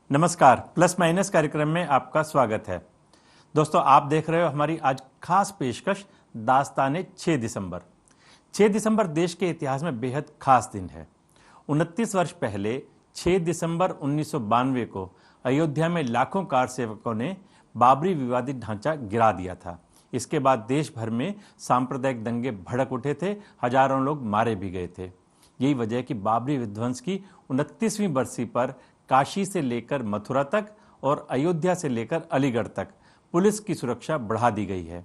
नमस्कार, plus minus कार्यक्रम में आपका स्वागत है। दोस्तों, आप देख रहे हो हमारी आज खास पेशकश दास्ताने 6 दिसंबर। 6 दिसंबर देश के इतिहास में बेहद खास दिन है। 29 वर्ष पहले 6 दिसंबर 1992 को अयोध्या में लाखों कार सेवकों ने बाबरी विवादित ढांचा गिरा दिया था। इसके बाद देश भर में सांप्रदायिक दंगे भड़क उठे थे, हजारों लोग मारे भी गए थे। यही वजह है कि बाबरी विध्वंस की 29वीं बरसी पर काशी से लेकर मथुरा तक और अयोध्या से लेकर अलीगढ़ तक पुलिस की सुरक्षा बढ़ा दी गई है।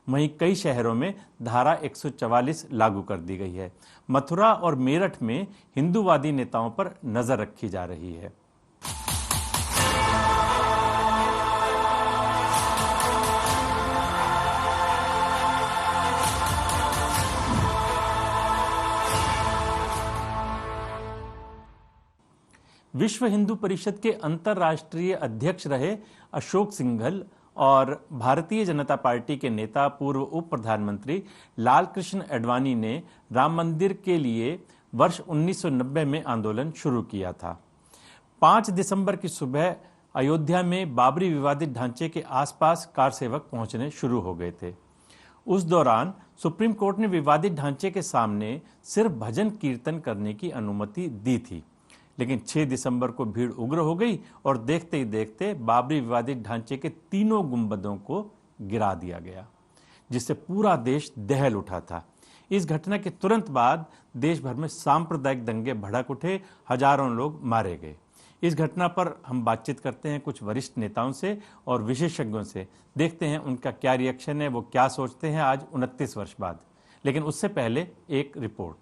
वहीं कई शहरों में धारा 144 लागू कर दी गई है। मथुरा और मेरठ में हिंदूवादी नेताओं पर नजर रखी जा रही है। विश्व हिंदू परिषद के अंतर्राष्ट्रीय अध्यक्ष रहे अशोक सिंघल और भारतीय जनता पार्टी के नेता पूर्व उप प्रधानमंत्री लाल कृष्ण आडवाणी ने राम मंदिर के लिए वर्ष 1990 में आंदोलन शुरू किया था। 5 दिसंबर की सुबह अयोध्या में बाबरी विवादित ढांचे के आसपास कार सेवक पहुंचने शुरू हो गए थे। उस दौरान सुप्रीम कोर्ट ने विवादित ढांचे के सामने सिर्फ भजन कीर्तन करने की अनुमति दी थी, लेकिन 6 दिसंबर को भीड़ उग्र हो गई और देखते ही देखते बाबरी विवादित ढांचे के तीनों गुंबदों को गिरा दिया गया, जिससे पूरा देश दहल उठा था। इस घटना के तुरंत बाद देश भर में सांप्रदायिक दंगे भड़क उठे, हजारों लोग मारे गए। इस घटना पर हम बातचीत करते हैं कुछ वरिष्ठ नेताओं से और विशेषज्ञों से। देखते हैं उनका क्या रिएक्शन है, वो क्या सोचते हैं आज 29 वर्ष बाद। लेकिन उससे पहले एक रिपोर्ट।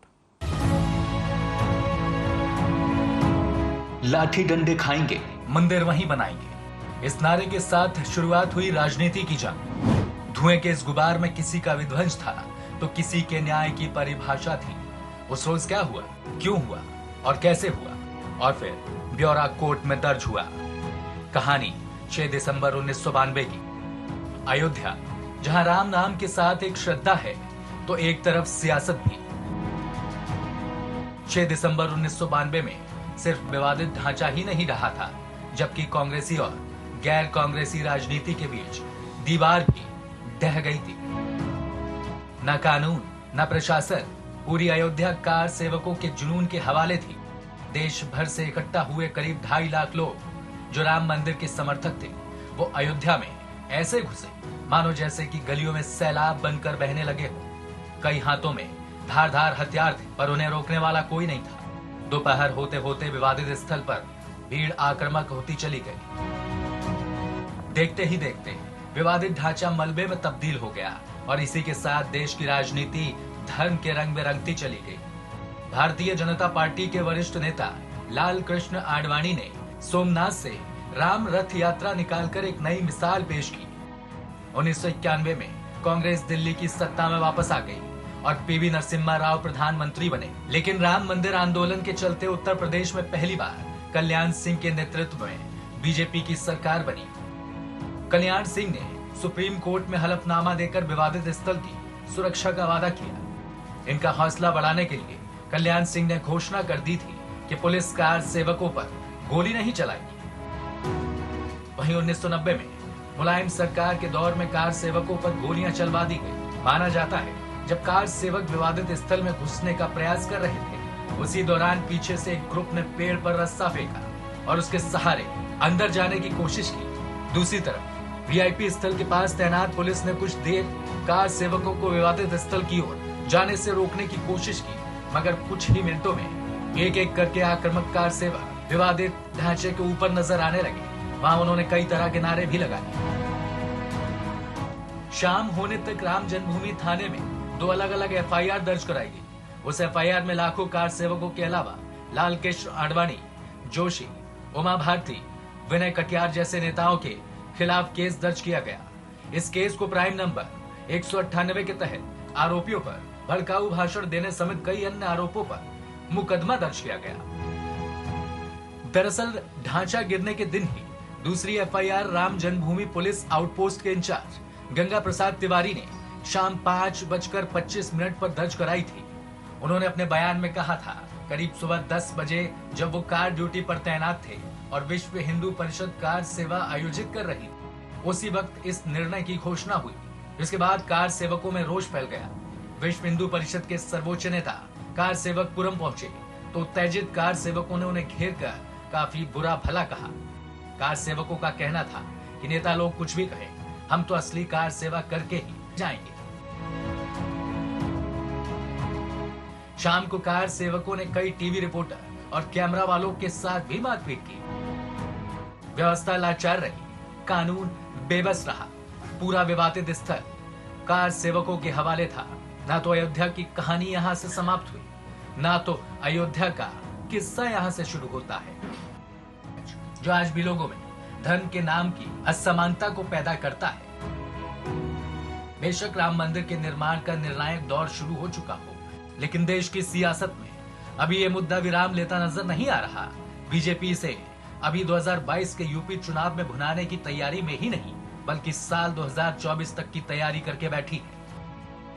लाठी डंडे खाएंगे, मंदिर वहीं बनाएंगे, इस नारे के साथ शुरुआत हुई राजनीति की जंग। धुएं के इस गुबार में किसी का विध्वंस था तो किसी के न्याय की परिभाषा थी। उस रोज क्या हुआ, क्यों हुआ और कैसे हुआ, और फिर ब्यौरा कोर्ट में दर्ज हुआ। कहानी 6 दिसंबर 1992 की। अयोध्या, जहां राम नाम के साथ एक श्रद्धा है तो एक तरफ सियासत भी। 6 दिसंबर 1992 में सिर्फ विवादित ढांचा ही नहीं रहा था, जबकि कांग्रेसी और गैर कांग्रेसी राजनीति के बीच दीवार भी ढह गई थी। न कानून न प्रशासन, पूरी अयोध्या कार सेवकों के जुनून के हवाले थी। देश भर से इकट्ठा हुए करीब 2.5 लाख लोग जो राम मंदिर के समर्थक थे, वो अयोध्या में ऐसे घुसे मानो जैसे कि गलियों में सैलाब बनकर बहने लगे हो। कई हाथों में धारदार हथियार थे, पर उन्हें रोकने वाला कोई नहीं था। दोपहर होते होते विवादित स्थल पर भीड़ आक्रामक होती चली गई। देखते ही देखते विवादित ढांचा मलबे में तब्दील हो गया और इसी के साथ देश की राजनीति धर्म के रंग में रंगती चली गई। भारतीय जनता पार्टी के वरिष्ठ नेता लाल कृष्ण आडवाणी ने सोमनाथ से राम रथ यात्रा निकालकर एक नई मिसाल पेश की। 1991 में कांग्रेस दिल्ली की सत्ता में वापस आ गई और पीवी नरसिम्हा राव प्रधानमंत्री बने। लेकिन राम मंदिर आंदोलन के चलते उत्तर प्रदेश में पहली बार कल्याण सिंह के नेतृत्व में बीजेपी की सरकार बनी। कल्याण सिंह ने सुप्रीम कोर्ट में हलफनामा देकर विवादित स्थल की सुरक्षा का वादा किया। इनका हौसला बढ़ाने के लिए कल्याण सिंह ने घोषणा कर दी थी कि पुलिस कार सेवकों पर गोली नहीं चलाएगी। वहीं 1990 में मुलायम सरकार के दौर में कार सेवकों पर गोलियां चलवा दी गई। माना जाता है जब कार सेवक विवादित स्थल में घुसने का प्रयास कर रहे थे, उसी दौरान पीछे से एक ग्रुप ने पेड़ पर रस्सा फेंका और उसके सहारे अंदर जाने की कोशिश की। दूसरी तरफ वीआईपी स्थल के पास तैनात पुलिस ने कुछ देर कार सेवकों को विवादित स्थल की ओर जाने से रोकने की कोशिश की, मगर कुछ ही मिनटों में एक एक करके आक्रामक कार सेवक विवादित ढांचे के ऊपर नजर आने लगे। वहां उन्होंने कई तरह के नारे भी लगाए। शाम होने तक राम जन्मभूमि थाने में 2 अलग-अलग एफआईआर दर्ज कराई गई। उस एफआईआर में लाखों कार सेवकों के अलावा लाल कृष्ण आडवाणी, जोशी, उमा भारती, विनय कटियार जैसे नेताओं के खिलाफ केस दर्ज किया गया। इस केस को प्राइम नंबर 198 के तहत आरोपियों पर भड़काऊ भाषण देने समेत कई अन्य आरोपों पर मुकदमा दर्ज किया गया। दरअसल ढांचा गिरने के दिन ही दूसरी एफआईआर राम जन्मभूमि पुलिस आउटपोस्ट के इंचार्ज गंगा प्रसाद तिवारी ने शाम 5:25 पर दर्ज कराई थी। उन्होंने अपने बयान में कहा था, करीब सुबह 10 बजे जब वो कार ड्यूटी पर तैनात थे और विश्व हिंदू परिषद कार सेवा आयोजित कर रही। उसी वक्त इस निर्णय की घोषणा हुई, जिसके बाद कार सेवकों में रोष फैल गया। विश्व हिंदू परिषद के सर्वोच्च नेता कार सेवक पुरम पहुंचे तो उत्तेजित कार सेवकों ने उन्हें घेर कर काफी बुरा भला कहा। कार सेवकों का कहना था कि नेता लोग कुछ भी कहें, हम तो असली कार सेवा करके ही जाएंगे। शाम को कार सेवकों ने कई टीवी रिपोर्टर और कैमरा वालों के साथ भी मारपीट की। व्यवस्था लाचार रही, कानून बेबस रहा। पूरा विवादित स्थल कार सेवकों के हवाले था। ना तो अयोध्या की कहानी यहाँ से समाप्त हुई, ना तो अयोध्या का किस्सा यहाँ से शुरू होता है, जो आज भी लोगों में धर्म के नाम की असमानता को पैदा करता है। बेशक राम मंदिर के निर्माण का निर्णायक दौर शुरू हो चुका हो, लेकिन देश की सियासत में अभी ये मुद्दा विराम लेता नजर नहीं आ रहा। बीजेपी से अभी 2022 के यूपी चुनाव में भुनाने की तैयारी में ही नहीं, बल्कि साल 2024 तक की तैयारी करके बैठी है।